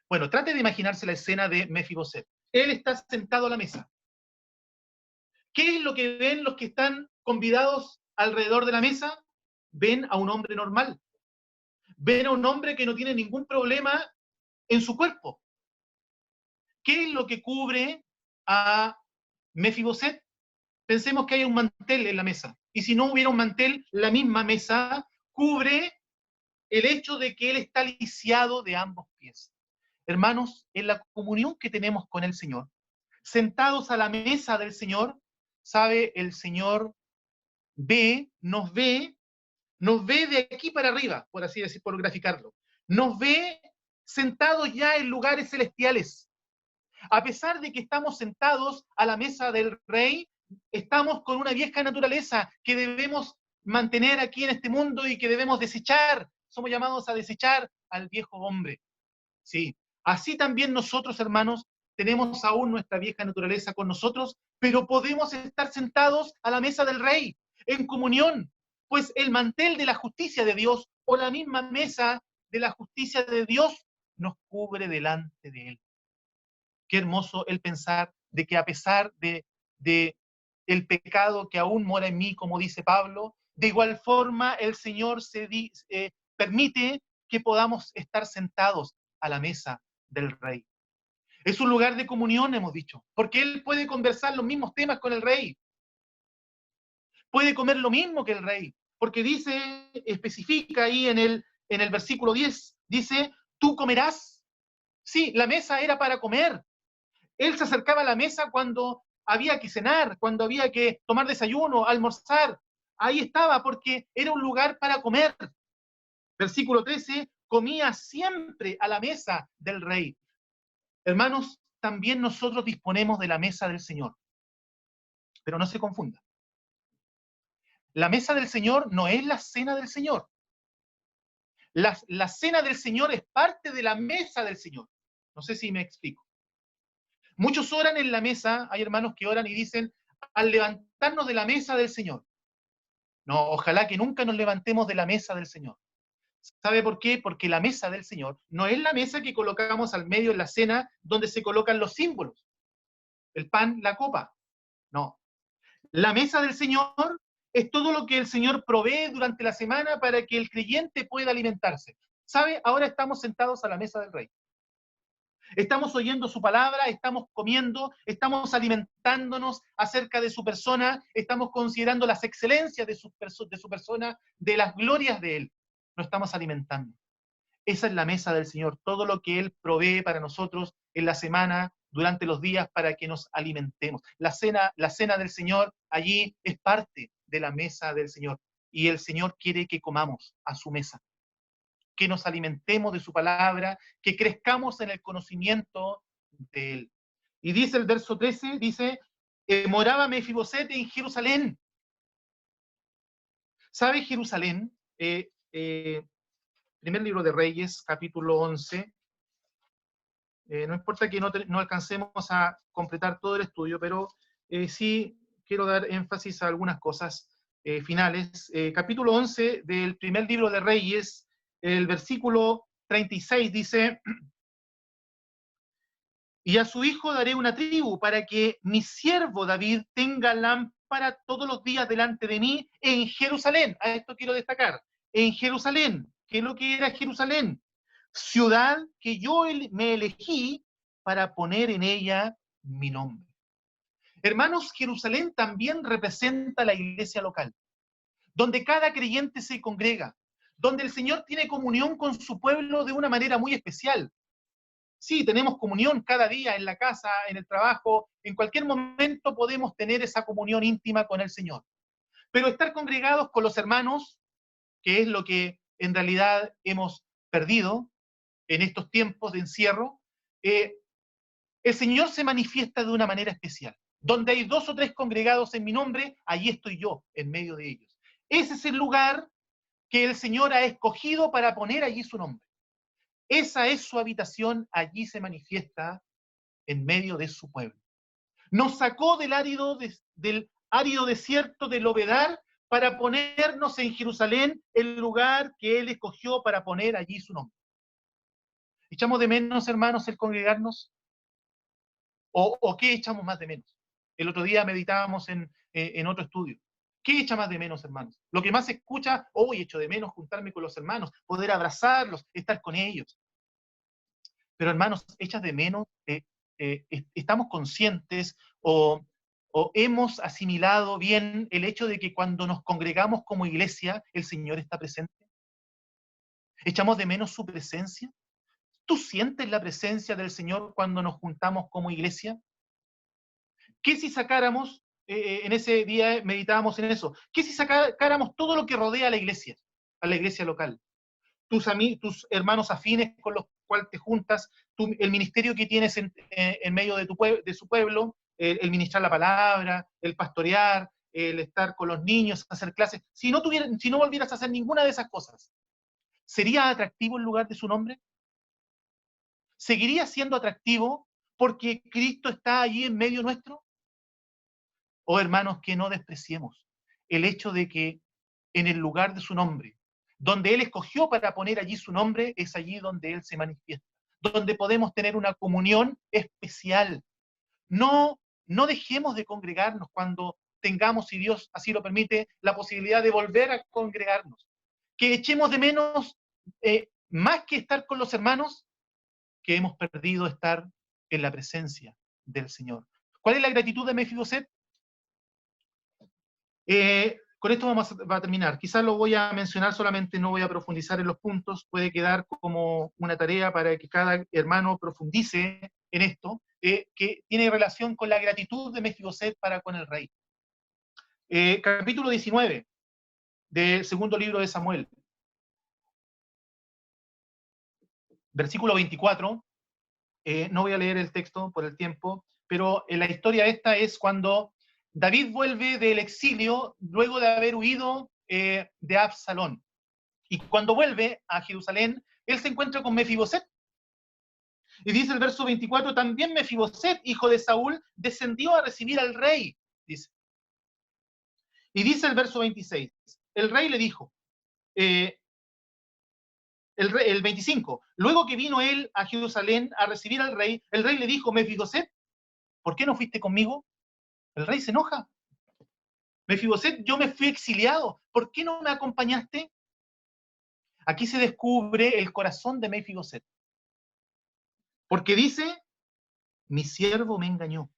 Bueno, trate de imaginarse la escena de Mefiboset. Él está sentado a la mesa. ¿Qué es lo que ven los que están convidados alrededor de la mesa? Ven a un hombre normal. Ven a un hombre que no tiene ningún problema en su cuerpo. ¿Qué es lo que cubre a Mefiboset? Pensemos que hay un mantel en la mesa. Y si no hubiera un mantel, la misma mesa cubre el hecho de que él está lisiado de ambos pies. Hermanos, en la comunión que tenemos con el Señor, sentados a la mesa del Señor, sabe, el Señor nos ve de aquí para arriba, por así decir, por graficarlo. Nos ve sentados ya en lugares celestiales. A pesar de que estamos sentados a la mesa del Rey, estamos con una vieja naturaleza que debemos mantener aquí en este mundo y que debemos desechar. Somos llamados a desechar al viejo hombre. Sí, así también nosotros, hermanos, tenemos aún nuestra vieja naturaleza con nosotros, pero podemos estar sentados a la mesa del Rey, en comunión, pues el mantel de la justicia de Dios o la misma mesa de la justicia de Dios nos cubre delante de Él. Qué hermoso el pensar de que a pesar de el pecado que aún mora en mí, como dice Pablo, de igual forma el Señor permite que podamos estar sentados a la mesa del Rey. Es un lugar de comunión, hemos dicho, porque Él puede conversar los mismos temas con el Rey. puede comer lo mismo que el rey, porque dice, especifica ahí en el versículo 10, dice, tú comerás. Sí, la mesa era para comer. Él se acercaba a la mesa cuando había que cenar, cuando había que tomar desayuno, almorzar. Ahí estaba, porque era un lugar para comer. Versículo 13, comía siempre a la mesa del rey. Hermanos, también nosotros disponemos de la mesa del Señor. Pero no se confunda. La mesa del Señor no es la cena del Señor. La cena del Señor es parte de la mesa del Señor. No sé si me explico. Muchos oran en la mesa, hay hermanos que oran y dicen, al levantarnos de la mesa del Señor. No, ojalá que nunca nos levantemos de la mesa del Señor. ¿Sabe por qué? Porque la mesa del Señor no es la mesa que colocamos al medio en la cena donde se colocan los símbolos. El pan, la copa. No. La mesa del Señor es todo lo que el Señor provee durante la semana para que el creyente pueda alimentarse. ¿Sabe? Ahora estamos sentados a la mesa del Rey. Estamos oyendo su palabra, estamos comiendo, estamos alimentándonos acerca de su persona, estamos considerando las excelencias de su persona, de las glorias de Él. Nos estamos alimentando. Esa es la mesa del Señor, todo lo que Él provee para nosotros en la semana, durante los días, para que nos alimentemos. La cena del Señor allí es parte de la mesa del Señor. Y el Señor quiere que comamos a su mesa, que nos alimentemos de su palabra, que crezcamos en el conocimiento de Él. Y dice el verso 13, dice, moraba Mefiboset en Jerusalén. ¿Sabe Jerusalén? Primer libro de Reyes, capítulo 11. No importa que no alcancemos a completar todo el estudio, pero sí quiero dar énfasis a algunas cosas finales. Capítulo 11 del primer libro de Reyes, el versículo 36 dice, y a su hijo daré una tribu para que mi siervo David tenga lámpara todos los días delante de mí en Jerusalén. A esto quiero destacar. En Jerusalén. ¿Qué es lo que era Jerusalén? Ciudad que yo me elegí para poner en ella mi nombre. Hermanos, Jerusalén también representa la iglesia local, donde cada creyente se congrega, donde el Señor tiene comunión con su pueblo de una manera muy especial. Sí, tenemos comunión cada día en la casa, en el trabajo, en cualquier momento podemos tener esa comunión íntima con el Señor. Pero estar congregados con los hermanos, que es lo que en realidad hemos perdido en estos tiempos de encierro, el Señor se manifiesta de una manera especial. Donde hay 2 o 3 congregados en mi nombre, allí estoy yo, en medio de ellos. Ese es el lugar que el Señor ha escogido para poner allí su nombre. Esa es su habitación, allí se manifiesta en medio de su pueblo. Nos sacó del árido desierto del Obedar para ponernos en Jerusalén, el lugar que Él escogió para poner allí su nombre. ¿Echamos de menos, hermanos, el congregarnos? ¿O qué echamos más de menos? El otro día meditábamos en otro estudio. ¿Qué echa más de menos, hermanos? Lo que más se escucha, hoy echo de menos juntarme con los hermanos, poder abrazarlos, estar con ellos. Pero, hermanos, echas de menos, estamos conscientes o hemos asimilado bien el hecho de que cuando nos congregamos como iglesia, el Señor está presente. ¿Echamos de menos su presencia? ¿Tú sientes la presencia del Señor cuando nos juntamos como iglesia? ¿Qué si sacáramos, en ese día meditábamos en eso, qué si sacáramos todo lo que rodea a la iglesia local? Tus hermanos afines con los cuales te juntas, el ministerio que tienes en medio de su pueblo, el ministrar la palabra, el pastorear, el estar con los niños, hacer clases. Si no volvieras a hacer ninguna de esas cosas, ¿sería atractivo el lugar de su nombre? ¿Seguiría siendo atractivo porque Cristo está allí en medio nuestro? Oh, hermanos, que no despreciemos el hecho de que en el lugar de su nombre, donde Él escogió para poner allí su nombre, es allí donde Él se manifiesta, donde podemos tener una comunión especial. No dejemos de congregarnos cuando tengamos, si Dios así lo permite, la posibilidad de volver a congregarnos. Que echemos de menos, más que estar con los hermanos, que hemos perdido estar en la presencia del Señor. ¿Cuál es la gratitud de Mefiboset? Con esto va a terminar. Quizás lo voy a mencionar solamente, no voy a profundizar en los puntos. Puede quedar como una tarea para que cada hermano profundice en esto, que tiene relación con la gratitud de Mefiboset para con el rey. Capítulo 19 del segundo libro de Samuel. Versículo 24. No voy a leer el texto por el tiempo, pero la historia esta es cuando David vuelve del exilio luego de haber huido de Absalón. Y cuando vuelve a Jerusalén, él se encuentra con Mefiboset. Y dice el verso 24, también Mefiboset, hijo de Saúl, descendió a recibir al rey, dice. Y dice el verso 26, el rey le dijo, el 25, luego que vino él a Jerusalén a recibir al rey, el rey le dijo, Mefiboset, ¿por qué no fuiste conmigo? El rey se enoja. Mefiboset, yo me fui exiliado, ¿por qué no me acompañaste? Aquí se descubre el corazón de Mefiboset. Porque dice, mi siervo me engañó.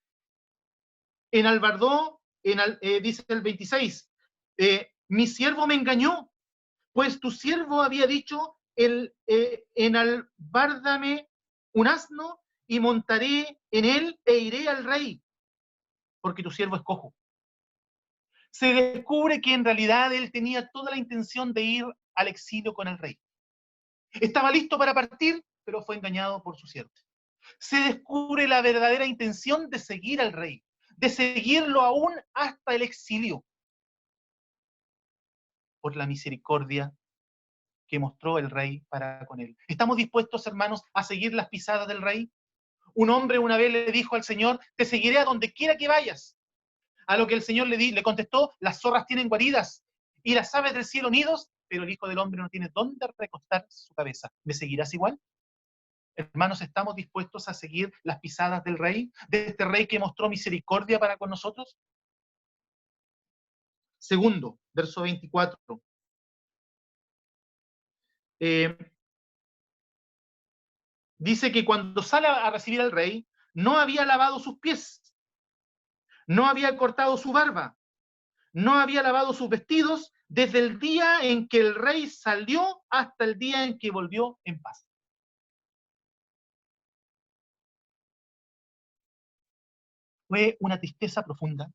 Enalbardó, dice el 26, mi siervo me engañó, pues tu siervo había dicho, enalbárdame un asno y montaré en él e iré al rey, porque tu siervo es cojo. Se descubre que en realidad él tenía toda la intención de ir al exilio con el rey. Estaba listo para partir, pero fue engañado por su siervo. Se descubre la verdadera intención de seguir al rey, de seguirlo aún hasta el exilio, por la misericordia que mostró el rey para con él. ¿Estamos dispuestos, hermanos, a seguir las pisadas del rey? Un hombre una vez le dijo al Señor, te seguiré a donde quiera que vayas. A lo que el Señor le contestó, las zorras tienen guaridas y las aves del cielo nidos, pero el Hijo del Hombre no tiene dónde recostar su cabeza. ¿Me seguirás igual? Hermanos, ¿estamos dispuestos a seguir las pisadas del rey? ¿De este rey que mostró misericordia para con nosotros? Segundo, verso 24. Dice que cuando sale a recibir al rey, no había lavado sus pies, no había cortado su barba, no había lavado sus vestidos desde el día en que el rey salió hasta el día en que volvió en paz. Fue una tristeza profunda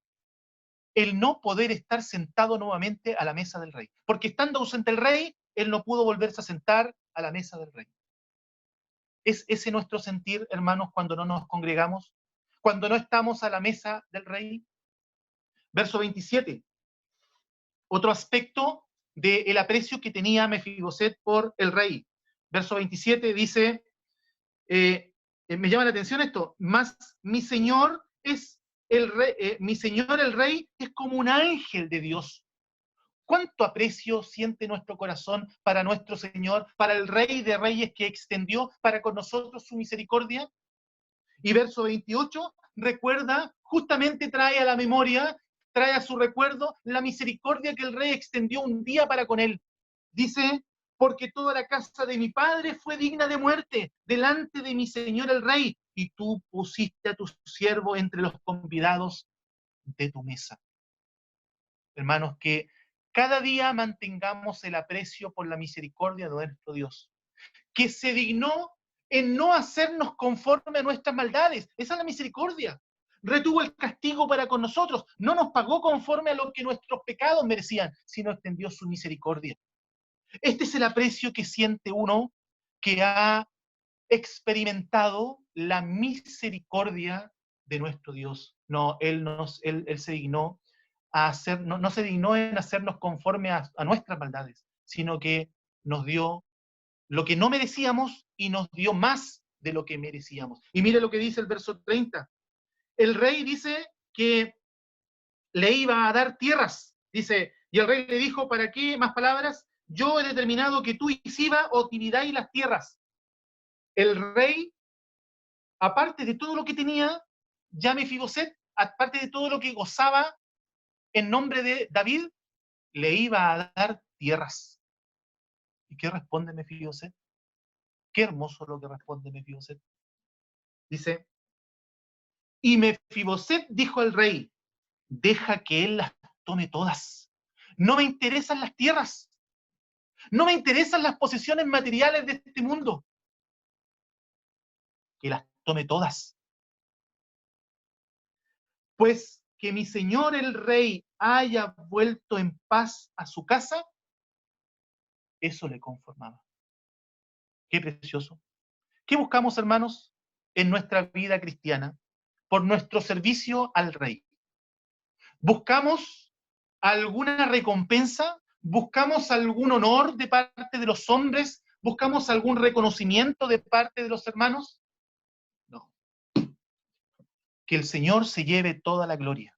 el no poder estar sentado nuevamente a la mesa del rey, porque estando ausente el rey, él no pudo volverse a sentar a la mesa del rey. ¿Es ese nuestro sentir, hermanos, cuando no nos congregamos? Cuando no estamos a la mesa del rey. Verso 27. Otro aspecto del aprecio que tenía Mefiboset por el rey. Verso 27 dice, me llama la atención esto, más mi señor es el rey, mi señor el rey es como un ángel de Dios. ¿Cuánto aprecio siente nuestro corazón para nuestro Señor, para el Rey de Reyes que extendió para con nosotros su misericordia? Y verso 28, recuerda, justamente trae a la memoria, trae a su recuerdo la misericordia que el Rey extendió un día para con él. Dice, porque toda la casa de mi padre fue digna de muerte delante de mi Señor el Rey, y tú pusiste a tu siervo entre los convidados de tu mesa. Hermanos, que cada día mantengamos el aprecio por la misericordia de nuestro Dios, que se dignó en no hacernos conforme a nuestras maldades. Esa es la misericordia. Retuvo el castigo para con nosotros. No nos pagó conforme a lo que nuestros pecados merecían, sino extendió su misericordia. Este es el aprecio que siente uno que ha experimentado la misericordia de nuestro Dios. No, Él se dignó a hacer, no se dignó en hacernos conforme a nuestras maldades, sino que nos dio lo que no merecíamos y nos dio más de lo que merecíamos. Y mire lo que dice el verso 30. El rey dice que le iba a dar tierras. Dice, y el rey le dijo, ¿para qué más palabras? Yo he determinado que tú y Siba os dividáis las tierras. El rey, aparte de todo lo que tenía, ya Mefiboset, aparte de todo lo que gozaba en nombre de David, le iba a dar tierras. ¿Y qué responde Mefiboset? Qué hermoso lo que responde Mefiboset. Dice, y Mefiboset dijo al rey, deja que él las tome todas. No me interesan las tierras. No me interesan las posesiones materiales de este mundo. Que las tome todas. Pues que mi señor el rey haya vuelto en paz a su casa, eso le conformaba. Qué precioso. ¿Qué buscamos, hermanos, en nuestra vida cristiana? Por nuestro servicio al rey. ¿Buscamos alguna recompensa? ¿Buscamos algún honor de parte de los hombres? ¿Buscamos algún reconocimiento de parte de los hermanos? No. Que el Señor se lleve toda la gloria,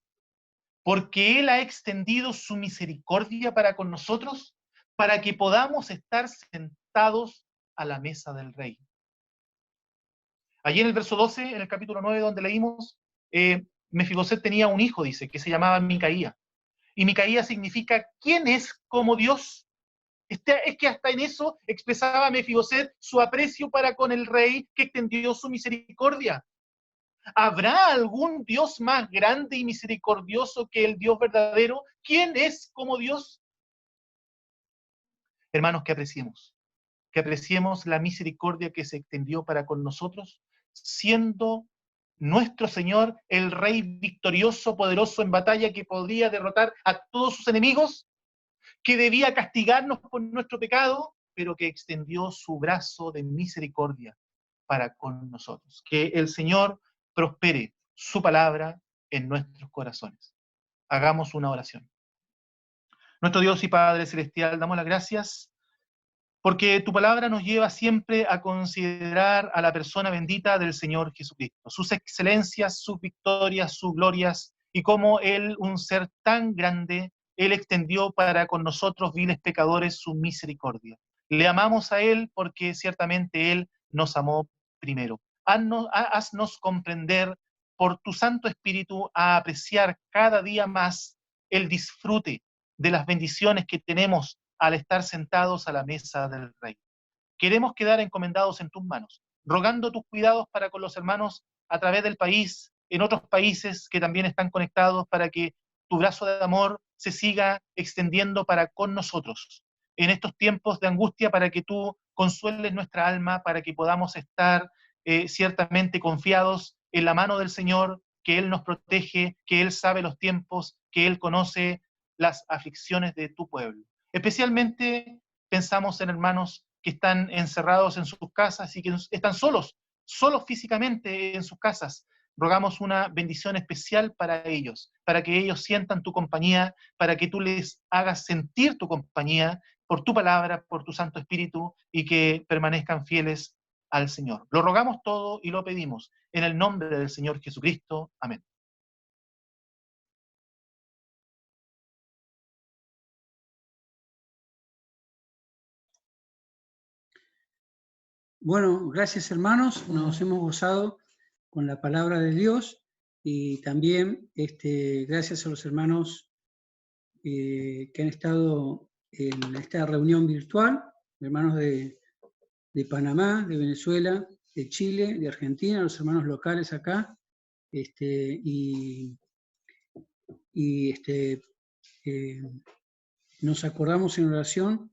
porque Él ha extendido su misericordia para con nosotros, para que podamos estar sentados a la mesa del Rey. Allí en el verso 12, en el capítulo 9, donde leímos, Mefiboset tenía un hijo, dice, que se llamaba Micaía. Y Micaía significa, ¿quién es como Dios? Es que hasta en eso expresaba Mefiboset su aprecio para con el rey que extendió su misericordia. ¿Habrá algún Dios más grande y misericordioso que el Dios verdadero? ¿Quién es como Dios? Hermanos, que apreciemos la misericordia que se extendió para con nosotros, siendo nuestro Señor el Rey victorioso, poderoso en batalla, que podría derrotar a todos sus enemigos, que debía castigarnos por nuestro pecado, pero que extendió su brazo de misericordia para con nosotros. Que el Señor prospere su palabra en nuestros corazones. Hagamos una oración. Nuestro Dios y Padre Celestial, damos las gracias porque tu palabra nos lleva siempre a considerar a la persona bendita del Señor Jesucristo, sus excelencias, sus victorias, sus glorias, y cómo Él, un ser tan grande, Él extendió para con nosotros, viles pecadores, su misericordia. Le amamos a Él porque ciertamente Él nos amó primero. Haznos comprender por tu Santo Espíritu a apreciar cada día más el disfrute de las bendiciones que tenemos al estar sentados a la mesa del Rey. Queremos quedar encomendados en tus manos, rogando tus cuidados para con los hermanos a través del país, en otros países que también están conectados, para que tu brazo de amor se siga extendiendo para con nosotros. En estos tiempos de angustia, para que tú consueles nuestra alma, para que podamos estar ciertamente confiados en la mano del Señor, que Él nos protege, que Él sabe los tiempos, que Él conoce las aflicciones de tu pueblo. Especialmente pensamos en hermanos que están encerrados en sus casas y que están solos físicamente en sus casas. Rogamos una bendición especial para ellos, para que ellos sientan tu compañía, para que tú les hagas sentir tu compañía por tu palabra, por tu Santo Espíritu, y que permanezcan fieles al Señor. Lo rogamos todo y lo pedimos en el nombre del Señor Jesucristo. Amén. Bueno, gracias hermanos, nos hemos gozado con la palabra de Dios y también gracias a los hermanos que han estado en esta reunión virtual, hermanos de Panamá, de Venezuela, de Chile, de Argentina, los hermanos locales acá, nos acordamos en oración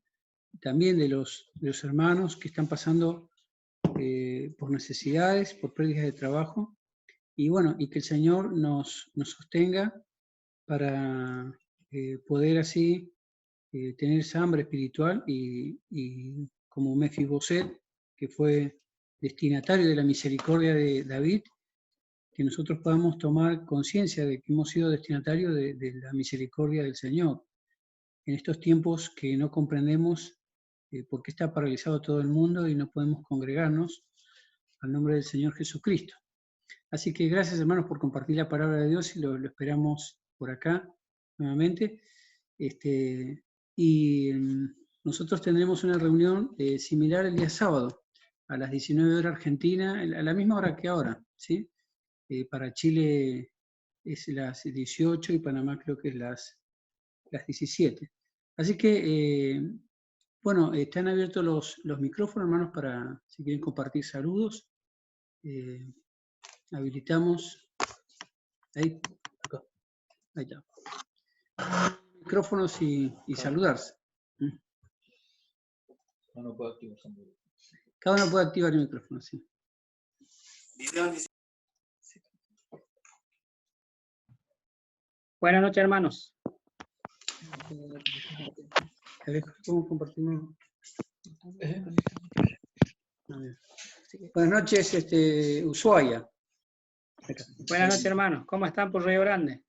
también de los hermanos que están pasando por necesidades, por pérdidas de trabajo, y bueno, y que el Señor nos sostenga para poder así tener esa hambre espiritual y como Mefiboset, que fue destinatario de la misericordia de David, que nosotros podamos tomar conciencia de que hemos sido destinatarios de la misericordia del Señor. En estos tiempos que no comprendemos por qué está paralizado todo el mundo y no podemos congregarnos al nombre del Señor Jesucristo. Así que gracias hermanos por compartir la palabra de Dios y lo esperamos por acá nuevamente. Y nosotros tendremos una reunión similar el día sábado, a las 19 horas Argentina, a la misma hora que ahora, ¿sí? Para Chile es las 18 y Panamá creo que es las 17. Así que, bueno, están abiertos los micrófonos, hermanos, para si quieren compartir saludos. Habilitamos. Ahí está. Micrófonos y saludarse. Cada uno puede activar el micrófono, sí. Buenas noches, hermanos. ¿Cómo compartimos? Buenas noches, Ushuaia. Buenas noches, hermanos. ¿Cómo están por Río Grande?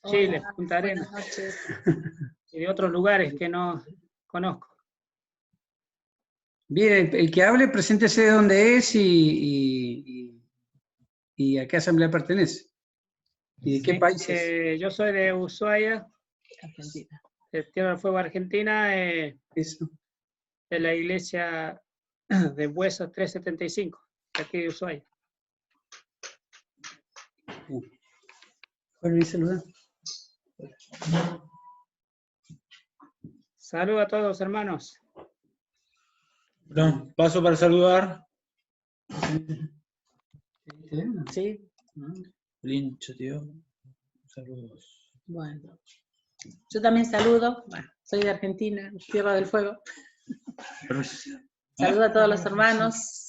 Chile, Punta Arenas. Buenas noches. Y de otros lugares que no conozco. Bien, el que hable, preséntese de dónde es y a qué asamblea pertenece. ¿Y de qué Sí, país es? yo soy de Ushuaia, Argentina. de Tierra del Fuego, Argentina, Eso. de la iglesia de Huesos 375, de aquí de Ushuaia. Bueno, y saluda. Saludos a todos, hermanos. Perdón, paso para saludar. Sí, Lincho, tío. Saludos. bueno. Yo también saludo. Bueno, soy de Argentina, Tierra del Fuego. Saludo a todos los hermanos.